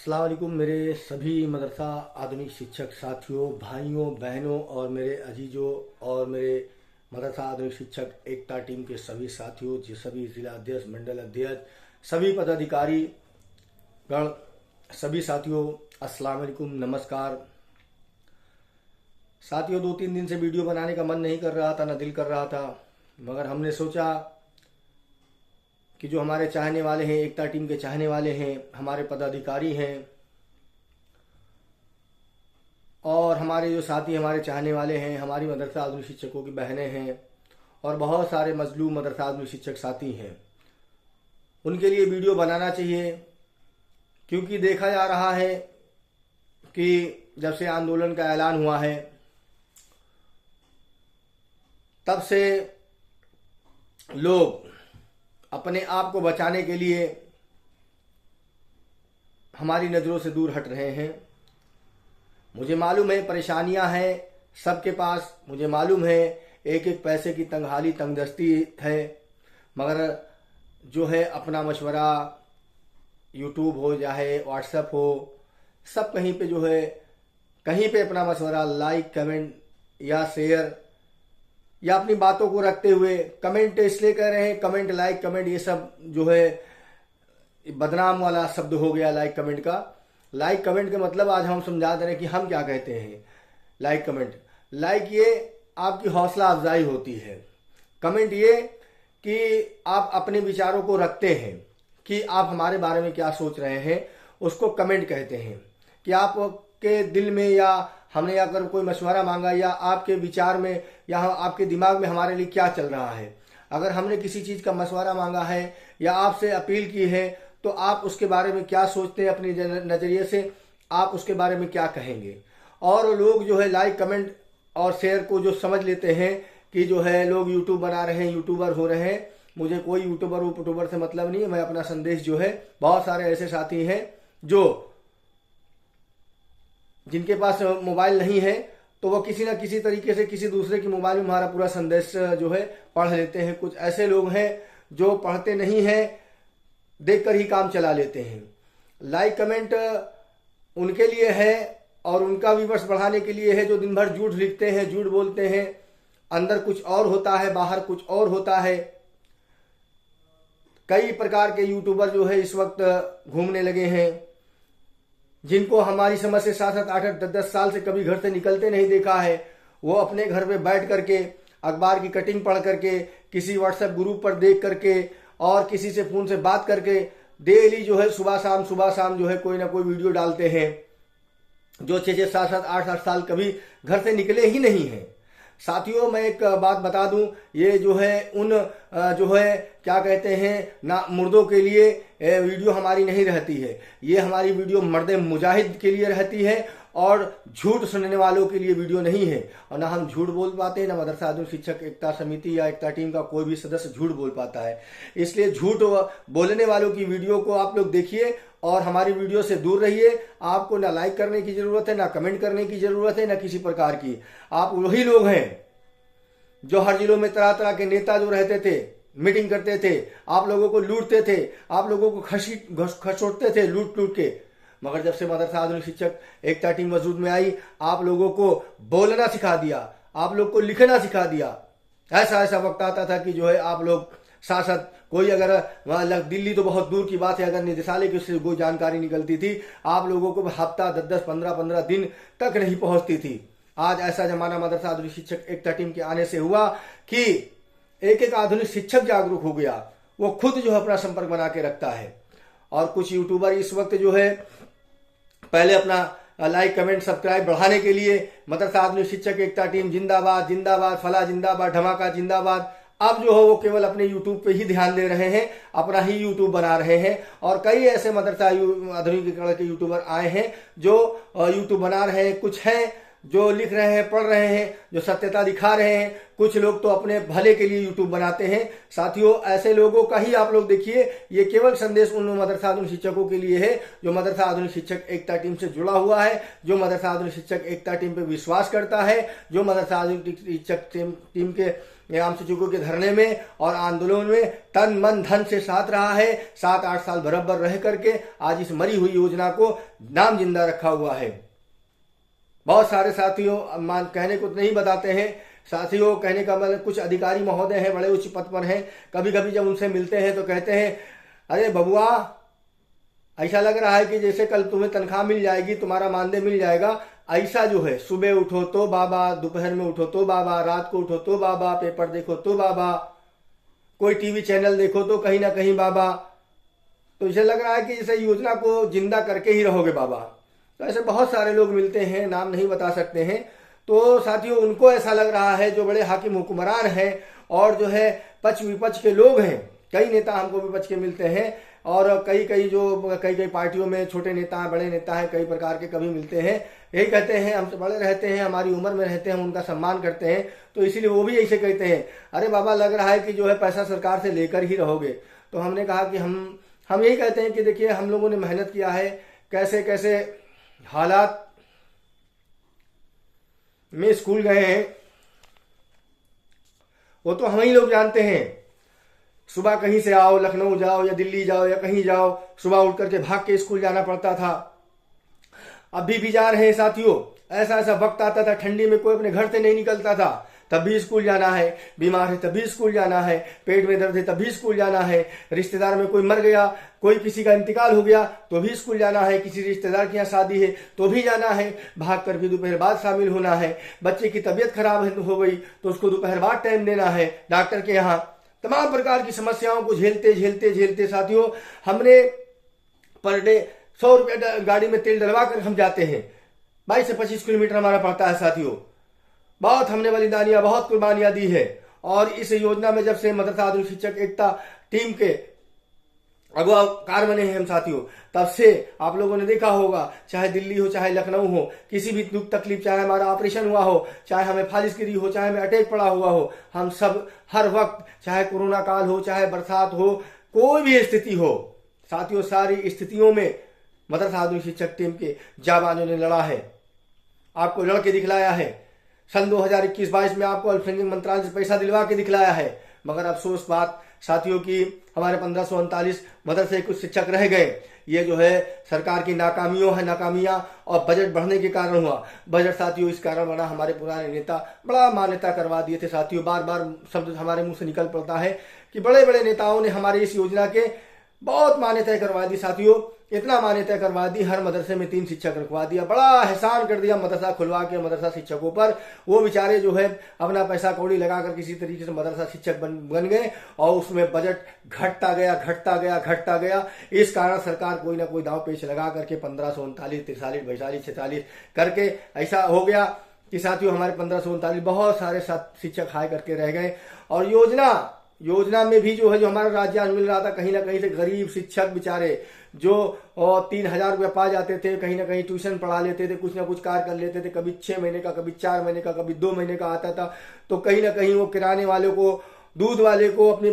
अस्सलाम वालेकुम मेरे सभी मदरसा आधुनिक शिक्षक साथियों, भाइयों, बहनों और मेरे अजीजों और मेरे मदरसा आधुनिक शिक्षक एकता टीम के सभी साथियों, जो सभी जिला अध्यक्ष, मंडल अध्यक्ष, सभी पदाधिकारी गण, सभी साथियों अस्सलाम वालेकुम, नमस्कार। साथियों, 2-3 दिन से वीडियो बनाने का मन नहीं कर रहा था, ना दिल कर रहा था, मगर हमने सोचा कि जो हमारे चाहने वाले हैं, एकता टीम के चाहने वाले हैं, हमारे पदाधिकारी हैं और हमारे जो साथी हमारे चाहने वाले हैं, हमारी मदरसा आधुनिक शिक्षकों की बहनें हैं और बहुत सारे मजलूम मदरसा आधुनिक शिक्षक साथी हैं, उनके लिए वीडियो बनाना चाहिए। क्योंकि देखा जा रहा है कि जब से आंदोलन का ऐलान हुआ है तब से लोग अपने आप को बचाने के लिए हमारी नज़रों से दूर हट रहे हैं। मुझे मालूम है परेशानियां हैं सबके पास, मुझे मालूम है एक एक पैसे की तंगहाली तंगदस्ती है, मगर जो है अपना मशवरा यूट्यूब हो चाहे व्हाट्सएप हो, सब कहीं पे जो है कहीं पे अपना मशवरा लाइक कमेंट या शेयर या अपनी बातों को रखते हुए कमेंट इसलिए कह रहे हैं, कमेंट लाइक कमेंट ये सब जो है बदनाम वाला शब्द हो गया लाइक कमेंट का। लाइक कमेंट का मतलब आज हम समझा दे रहे हैं कि हम क्या कहते हैं। लाइक कमेंट, लाइक ये आपकी हौसला अफजाई होती है, कमेंट ये कि आप अपने विचारों को रखते हैं कि आप हमारे बारे में क्या सोच रहे हैं, उसको कमेंट कहते हैं। कि आपके दिल में या हमने अगर कोई मशवरा मांगा या आपके विचार में या आपके दिमाग में हमारे लिए क्या चल रहा है, अगर हमने किसी चीज़ का मशवरा मांगा है या आपसे अपील की है तो आप उसके बारे में क्या सोचते हैं, अपने नज़रिए से आप उसके बारे में क्या कहेंगे। और लोग जो है लाइक कमेंट और शेयर को जो समझ लेते हैं कि जो है लोग यूट्यूब बना रहे हैं, यूट्यूबर हो रहे हैं। मुझे कोई यूट्यूबर से मतलब नहीं है। मैं अपना संदेश जो है, बहुत सारे ऐसे साथी हैं जो जिनके पास मोबाइल नहीं है तो वो किसी न किसी तरीके से किसी दूसरे की मोबाइल में हमारा पूरा संदेश जो है पढ़ लेते हैं। कुछ ऐसे लोग हैं जो पढ़ते नहीं हैं, देखकर ही काम चला लेते हैं। लाइक कमेंट उनके लिए है और उनका व्यूअर्स बढ़ाने के लिए है जो दिन भर झूठ लिखते हैं, झूठ बोलते हैं, अंदर कुछ और होता है, बाहर कुछ और होता है। कई प्रकार के यूट्यूबर जो है इस वक्त घूमने लगे हैं, जिनको हमारी समझ से 7-7, 8-8, 10-10 साल से कभी घर से निकलते नहीं देखा है। वो अपने घर पे बैठ करके अखबार की कटिंग पढ़ करके, किसी व्हाट्सएप ग्रुप पर देख करके और किसी से फोन से बात करके डेली जो है सुबह शाम जो है कोई ना कोई वीडियो डालते हैं, जो 6-6, 7-7, 8-8 साल कभी घर से निकले ही नहीं हैं। साथियों, मैं एक बात बता दूं, ये जो है उन जो है क्या कहते हैं ना मुर्दों के लिए वीडियो हमारी नहीं रहती है। ये हमारी वीडियो मर्द मुजाहिद के लिए रहती है और झूठ सुनने वालों के लिए वीडियो नहीं है। और ना हम झूठ बोल पाते हैं, ना मदरसा आधुनिक शिक्षक एकता समिति या एकता टीम का कोई भी सदस्य झूठ बोल पाता है। इसलिए झूठ बोलने वालों की वीडियो को आप लोग देखिए और हमारी वीडियो से दूर रहिए। आपको ना लाइक करने की जरूरत है, ना कमेंट करने की जरूरत है, ना किसी प्रकार की। आप वही लोग हैं जो हर जिलों में तरह तरह के नेता जो रहते थे, मीटिंग करते थे, आप लोगों को लूटते थे, आप लोगों को खसोटते थे लूट के। मगर जब से मदरसा आधुनिक शिक्षक एकता टीम वजूद में आई, आप लोगों को बोलना सिखा दिया, आप लोग को लिखना सिखा दिया। ऐसा वक्त आता था कि जो है आप लोग साथ साथ कोई अगर वहां दिल्ली तो बहुत दूर की बात है, अगर निदेशालय की उससे कोई जानकारी निकलती थी, आप लोगों को हफ्ता 10-10, 15-15 दिन तक नहीं पहुंचती थी। आज ऐसा जमाना मदरसा आधुनिक शिक्षक एकता टीम के आने से हुआ कि एक एक आधुनिक शिक्षक जागरूक हो गया। वो खुद जो है अपना संपर्क बना के रखता है। और कुछ यूट्यूबर इस वक्त जो है पहले अपना लाइक कमेंट सब्सक्राइब बढ़ाने के लिए मदरसा आधुनिक शिक्षक एकता टीम जिंदाबाद जिंदाबाद, फला जिंदाबाद, धमाका जिंदाबाद, अब जो है वो केवल अपने यूट्यूब पे ही ध्यान दे रहे हैं, अपना ही यूट्यूब बना रहे हैं। और कई ऐसे मदरसा आधुनिक के यूट्यूबर आए हैं जो यूट्यूब बना रहे हैं। कुछ हैं जो लिख रहे हैं, पढ़ रहे हैं, जो सत्यता दिखा रहे हैं। कुछ लोग तो अपने भले के लिए यूट्यूब बनाते हैं। साथियों, ऐसे लोगों का ही आप लोग देखिए, ये केवल संदेश उन मदरसा आधुनिक शिक्षकों के लिए है जो मदरसा आधुनिक शिक्षक एकता टीम से जुड़ा हुआ है, जो मदरसा आधुनिक शिक्षक एकता टीम पे विश्वास करता है, जो मदरसा आधुनिक शिक्षक टीम के ये आम शिक्षकों के धरने में और आंदोलन में तन मन धन से साथ रहा है। 7-8 साल बराबर रह करके आज इस मरी हुई योजना को नाम जिंदा रखा हुआ है। बहुत सारे साथियों कहने को नहीं बताते हैं साथियों, कहने का मतलब कुछ अधिकारी महोदय हैं, बड़े उच्च पद पर हैं, कभी कभी जब उनसे मिलते हैं तो कहते हैं अरे बबुआ, ऐसा लग रहा है कि जैसे कल तुम्हें तनख्वाह मिल जाएगी, तुम्हारा मानदेय मिल जाएगा। ऐसा जो है, सुबह उठो तो बाबा, दोपहर में उठो तो बाबा, रात को उठो तो बाबा, पेपर देखो तो बाबा, कोई टीवी चैनल देखो तो कहीं ना कहीं बाबा। तो इसे लग रहा है कि जैसे योजना को जिंदा करके ही रहोगे बाबा। तो ऐसे बहुत सारे लोग मिलते हैं, नाम नहीं बता सकते हैं। तो साथियों, उनको ऐसा लग रहा है जो बड़े हाकिम हुक्मरान हैं और जो है पक्ष विपक्ष के लोग हैं, कई नेता हमको विपक्ष के मिलते हैं और कई पार्टियों में छोटे नेता हैं, बड़े नेता हैं, कई प्रकार के कभी मिलते हैं, यही कहते हैं हमसे बड़े रहते हैं, हमारी उम्र में रहते हैं, उनका सम्मान करते हैं। तो इसीलिए वो भी ऐसे कहते हैं अरे बाबा, लग रहा है कि जो है पैसा सरकार से लेकर ही रहोगे। तो हमने कहा कि हम यही कहते हैं कि देखिए, हम लोगों ने मेहनत किया है, कैसे कैसे हालात में स्कूल गए हैं वो तो हम ही लोग जानते हैं। सुबह कहीं से आओ, लखनऊ जाओ या दिल्ली जाओ या कहीं जाओ, सुबह उठ करके भाग के स्कूल जाना पड़ता था। अभी भी जा रहे हैं साथियों। ऐसा ऐसा वक्त आता था, ठंडी में कोई अपने घर से नहीं निकलता था, तब भी स्कूल जाना है, बीमार है तभी स्कूल जाना है, पेट में दर्द है तभी स्कूल जाना है, रिश्तेदार में कोई मर गया, कोई किसी का इंतकाल हो गया तो भी स्कूल जाना है, किसी रिश्तेदार की यहाँ शादी है तो भी जाना है, भाग कर भी दोपहर बाद शामिल होना है, बच्चे की तबीयत खराब हो गई तो उसको दोपहर बाद टाइम देना है डॉक्टर के यहाँ। तमाम प्रकार की समस्याओं को झेलते झेलते झेलते साथियों, हमने पर डे 100 रुपये गाड़ी में तेल डलवा कर हम जाते हैं। 22 से 25 किलोमीटर हमारा पड़ता है साथियों। बहुत हमने बलिदानियां, बहुत कुर्बानियां दी है। और इस योजना में जब से मदरसा आधुनिक शिक्षक एकता टीम के अगुवा कार बने हैं हम साथियों, तब से आप लोगों ने देखा होगा, चाहे दिल्ली हो चाहे लखनऊ हो, किसी भी दुख तकलीफ, चाहे हमारा ऑपरेशन हुआ हो, चाहे हमें फालिशगिरी हो, चाहे हमें अटैक पड़ा हुआ हो, हम सब हर वक्त, चाहे कोरोना काल हो, चाहे बरसात हो, कोई भी स्थिति हो साथियों, सारी स्थितियों में मदरसा आधुनिक शिक्षक टीम के जाबाजों ने लड़ा है, आपको लड़ के दिखलाया है। सन 2021-22 में आपको अल्पसंख्यक मंत्रालय से पैसा दिलवा के दिखलाया है। मगर अफसोस बात साथियों की, हमारे 1539 मदरसे कुछ शिक्षक रह गए। ये जो है सरकार की नाकामियां और बजट बढ़ने के कारण हुआ। बजट साथियों इस कारण बड़ा, हमारे पुराने नेता बड़ा मान्यता करवा दिए थे साथियों। बार बार शब्द हमारे मुंह से निकल पड़ता है कि बड़े बड़े नेताओं ने हमारे इस योजना के बहुत मान्यता करवा दी साथियों। इतना मान्यता करवा दी, हर मदरसे में 3 शिक्षक रखवा दिया, बड़ा एहसान कर दिया मदरसा खुलवा के मदरसा शिक्षकों पर। वो बेचारे जो है अपना पैसा कौड़ी लगाकर किसी तरीके से मदरसा शिक्षक बन गए और उसमें बजट घटता गया। इस कारण सरकार कोई ना कोई दाव पेच लगा करके 1539, 43, 42, 46 करके ऐसा हो गया कि साथियों हमारे 1539 बहुत सारे शिक्षक हाय करके रह गए। और योजना में भी जो है, जो हमारा राज्य मिल रहा था, कहीं ना कहीं से गरीब शिक्षक बेचारे जो 3,000 रुपया पा जाते थे, कहीं ना कहीं ट्यूशन पढ़ा लेते थे, कुछ ना कुछ कार्य कर लेते थे, कभी 6 महीने का, कभी 4 महीने का, कभी 2 महीने का आता था, तो कहीं ना कहीं वो किराने वाले को, दूध वाले को, अपने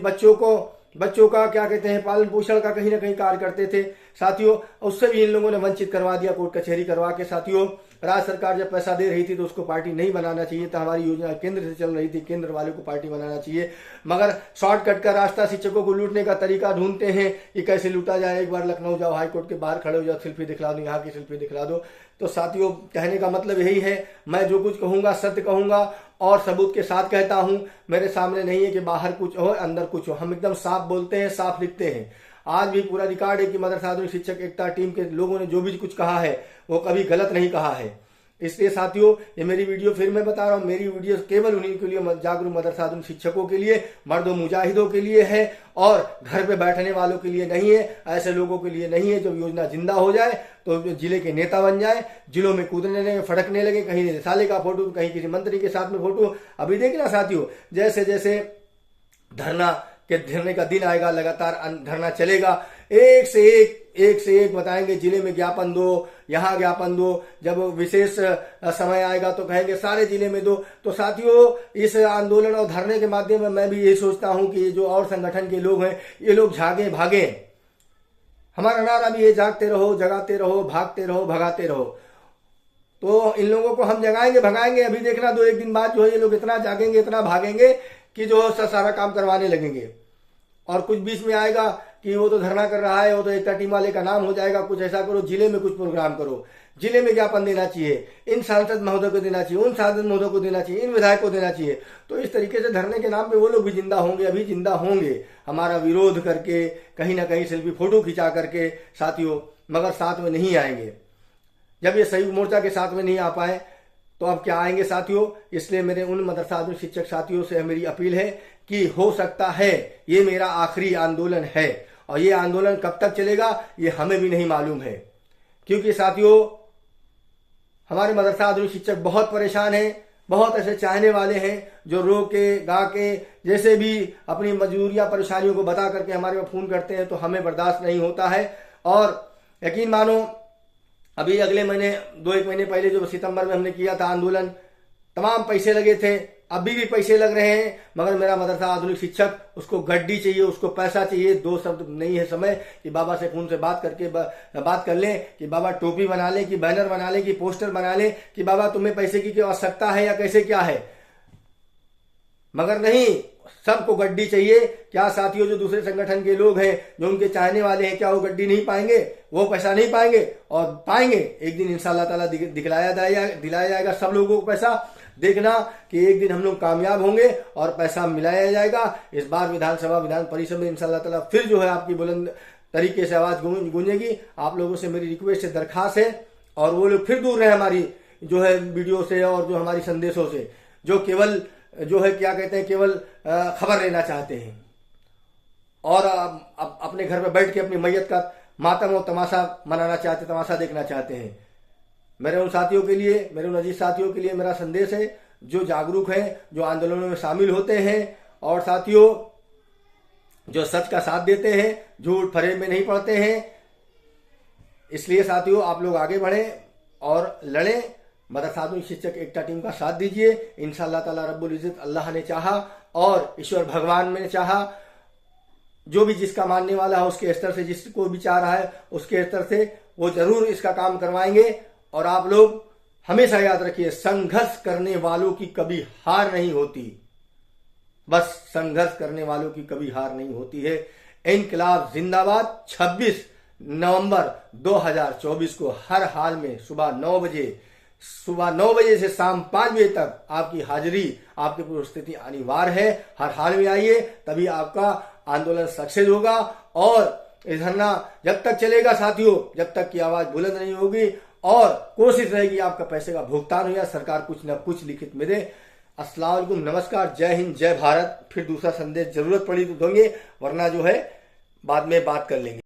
बच्चों का क्या कहते हैं, पालन पोषण का कहीं ना कहीं कार्य करते थे साथियों। उससे भी इन लोगों ने वंचित करवा दिया, कोर्ट कचहरी करवा के साथियों। राज्य सरकार जब पैसा दे रही थी तो उसको पार्टी नहीं बनाना चाहिए था। हमारी योजना केंद्र से चल रही थी, केंद्र वाले को पार्टी बनाना चाहिए। मगर शॉर्टकट का रास्ता, शिक्षकों को लूटने का तरीका ढूंढते हैं कि कैसे लूटा जाए। एक बार लखनऊ जाओ, हाईकोर्ट के बाहर खड़े हो जाओ, सेल्फी दिखला दो, यहाँ की सेल्फी दिखला दो। तो साथियों कहने का मतलब यही है, मैं जो कुछ कहूंगा सत्य कहूंगा और सबूत के साथ कहता हूं। मेरे सामने नहीं है कि बाहर कुछ हो अंदर कुछ हो, हम एकदम साफ बोलते हैं, साफ लिखते हैं। आज भी पूरा रिकॉर्ड है कि मदरसा आधुनिक शिक्षक एकता टीम के लोगों ने जो भी कुछ कहा है वो कभी गलत नहीं कहा है। इसलिए साथियों, ये मेरी वीडियो फिर मैं बता रहा हूँ, मेरी वीडियो केवल उन्हीं के लिए, जागरूक मदरसा आधुनिक शिक्षकों के लिए, मर्दों मुजाहिदों के लिए है और घर पे बैठने वालों के लिए नहीं है। ऐसे लोगों के लिए नहीं है। जब योजना जिंदा हो जाए तो जिले के नेता बन जाए, जिलों में कूदने लगे, फटकने लगे, कहीं साले का फोटो, कहीं किसी मंत्री के साथ में फोटो। अभी देखना साथियों, जैसे जैसे धरने का दिन आएगा, लगातार धरना चलेगा, एक से एक बताएंगे, जिले में ज्ञापन दो, यहाँ ज्ञापन दो। जब विशेष समय आएगा तो कहेंगे सारे जिले में दो। तो साथियों, इस आंदोलन और धरने के माध्यम में मैं भी यही सोचता हूं कि ये जो और संगठन के लोग हैं, ये लोग जागे भागे। हमारा नारा भी ये, जागते रहो, जगाते रहो, भागते रहो, भगाते रहो। तो इन लोगों को हम जगाएंगे, भगाएंगे। अभी देखना, 2-1 दिन बाद जो है ये लोग इतना जागेंगे, इतना भागेंगे कि जो है सारा काम करवाने लगेंगे। और कुछ बीच में आएगा कि वो तो धरना कर रहा है, वो तो एकता टीम वाले का नाम हो जाएगा, कुछ ऐसा करो, जिले में कुछ प्रोग्राम करो। जिले में ज्ञापन देना चाहिए, इन सांसद महोदय को देना चाहिए, उन सांसद महोदय को देना चाहिए, इन विधायक को देना चाहिए। तो इस तरीके से धरने के नाम पे वो लोग भी जिंदा होंगे, अभी जिंदा होंगे, हमारा विरोध करके, कहीं ना कहीं सेल्फी फोटो खिंचा करके साथियों, मगर साथ में नहीं आएंगे। जब ये संयुक्त मोर्चा के साथ में नहीं आ पाए तो अब क्या आएंगे साथियों। इसलिए मेरे उन मदरसा आधुनिक शिक्षक साथियों से मेरी अपील है कि हो सकता है ये मेरा आखिरी आंदोलन है, और ये आंदोलन कब तक चलेगा ये हमें भी नहीं मालूम है। क्योंकि साथियों हमारे मदरसा आधुनिक शिक्षक बहुत परेशान हैं, बहुत ऐसे चाहने वाले हैं जो रो के गा के जैसे भी अपनी मजबूरियां परेशानियों को बता करके हमारे में फोन करते हैं, तो हमें बर्दाश्त नहीं होता है। और यकीन मानो अभी अगले महीने 2-1 महीने पहले जो सितंबर में हमने किया था आंदोलन, तमाम पैसे लगे थे, अभी भी पैसे लग रहे हैं, मगर मेरा मदरसा आधुनिक शिक्षक, उसको गड्डी चाहिए, उसको पैसा चाहिए। 2 शब्द नहीं है समय कि बाबा से फोन से बात करके बात कर लें कि बाबा टोपी बना लें, कि बैनर बना लें, कि पोस्टर बना लें, कि बाबा तुम्हें पैसे की क्या आवश्यकता है या कैसे क्या है, मगर नहीं, सबको गड्डी चाहिए। क्या साथियों जो दूसरे संगठन के लोग हैं, जो उनके चाहने वाले हैं, क्या वो गड्डी नहीं पाएंगे, वो पैसा नहीं पाएंगे? और पाएंगे एक दिन इंशाअल्लाह ताला, दिलाया जाएगा सब लोगों को पैसा। देखना कि एक दिन हम लोग कामयाब होंगे और पैसा मिलाया जाएगा। इस बार विधानसभा विधान परिषद में इंशाअल्लाह ताला फिर जो है आपकी बुलंद तरीके से आवाज गूंजेगी। आप लोगों से मेरी रिक्वेस्ट है, दरखास्त है, और वो लोग फिर दूर रहे हमारी जो है वीडियो से और जो हमारी संदेशों से, जो केवल जो है क्या कहते हैं, केवल खबर लेना चाहते हैं और अपने घर में बैठ के अपनी मैयत का मातम और तमाशा मनाना चाहते, तमाशा देखना चाहते हैं। मेरे उन साथियों के लिए, मेरे उन अजीज साथियों के लिए मेरा संदेश है जो जागरूक हैं, जो आंदोलनों में शामिल होते हैं, और साथियों जो सच का साथ देते हैं, झूठ फरेब में नहीं पड़ते हैं। इसलिए साथियों आप लोग आगे बढ़ें और लड़ें। मदरसा आधुनिक शिक्षक एकता टीम का साथ दीजिए। इंशाअल्लाह ताला रब्बुल इज्जत अल्लाह ने चाहा और ईश्वर भगवान ने चाहा, जो भी जिसका मानने वाला है उसके स्तर से, जिसको भी चाह रहा है उसके स्तर से, वो जरूर इसका काम करवाएंगे। और आप लोग हमेशा याद रखिए, संघर्ष करने वालों की कभी हार नहीं होती, बस संघर्ष करने वालों की कभी हार नहीं होती है। इनकलाब जिंदाबाद। 26 नवंबर 2024 को हर हाल में सुबह 9 बजे से शाम 5 बजे तक आपकी हाजिरी, आपकी उपस्थिति अनिवार्य है। हर हाल में आइए, तभी आपका आंदोलन सक्सेस होगा। और इस धरना जब तक चलेगा साथियों, जब तक की आवाज बुलंद नहीं होगी, और कोशिश रहेगी आपका पैसे का भुगतान हो या सरकार कुछ न कुछ लिखित में दे। अस्सलाम वालेकुम, नमस्कार, जय हिंद, जय भारत। फिर दूसरा संदेश जरूरत पड़ी तो देंगे, वरना जो है बाद में बात कर लेंगे।